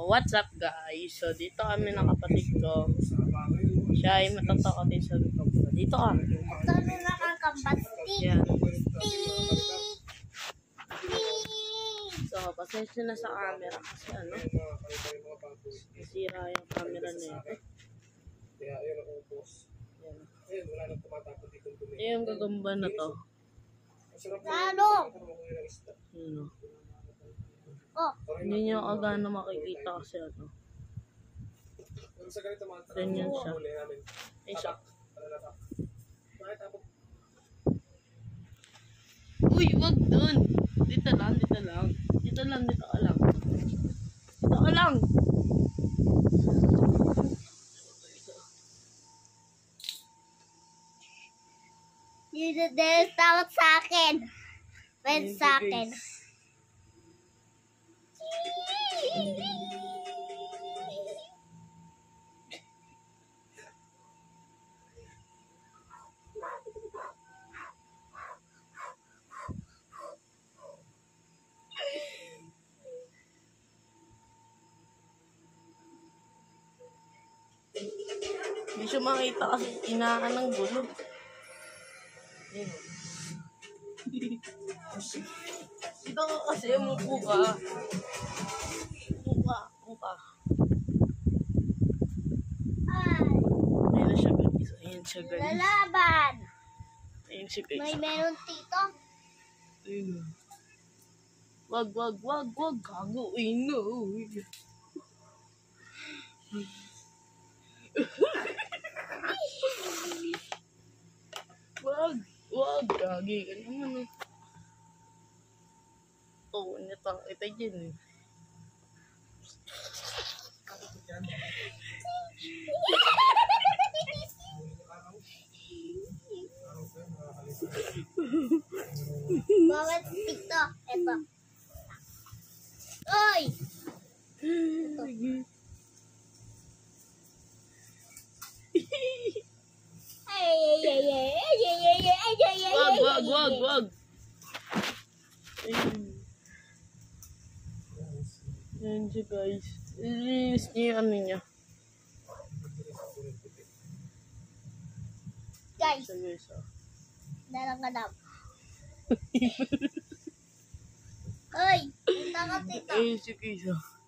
What's up guys? So dito kami ng kapatid ko. Siya ay matatakot din sa likod. Dito ka. Ito na nakakambat. Yan. Stick! So pasensya na sa camera kasi ano. Nasira yung camera na yun. Yan. Ito yung gagamba na to. Ano? Yun o. Oh. Hindi nyo agad makikita kasi ano. Ganyan siya. Ay siya. Uy, wag dun. Dito lang, dito lang. Dito lang, dito ka lang. Dito ka lang. Dito din tawag sa akin. Pwede sa akin. Hindi siya makita kasi inaan ng gulo. Dito ka kasi, umupo ka. Umupo ka. Ayun na siya guys. Ayun siya guys. Lalaban. Ayun siya guys. May meron tito. Ayun. Wag. Gago. Ayun na. Wag, gagi ka naman. Oo, nitang kita dyan. Bawat tito. Ito. Oy! Wag. Ayun. Ayun siya guys. Release niya yung ano niya. Guys, Siya guys ah. dalang ka daw. Oy! Punta ka tito. Ayun siya guys ah.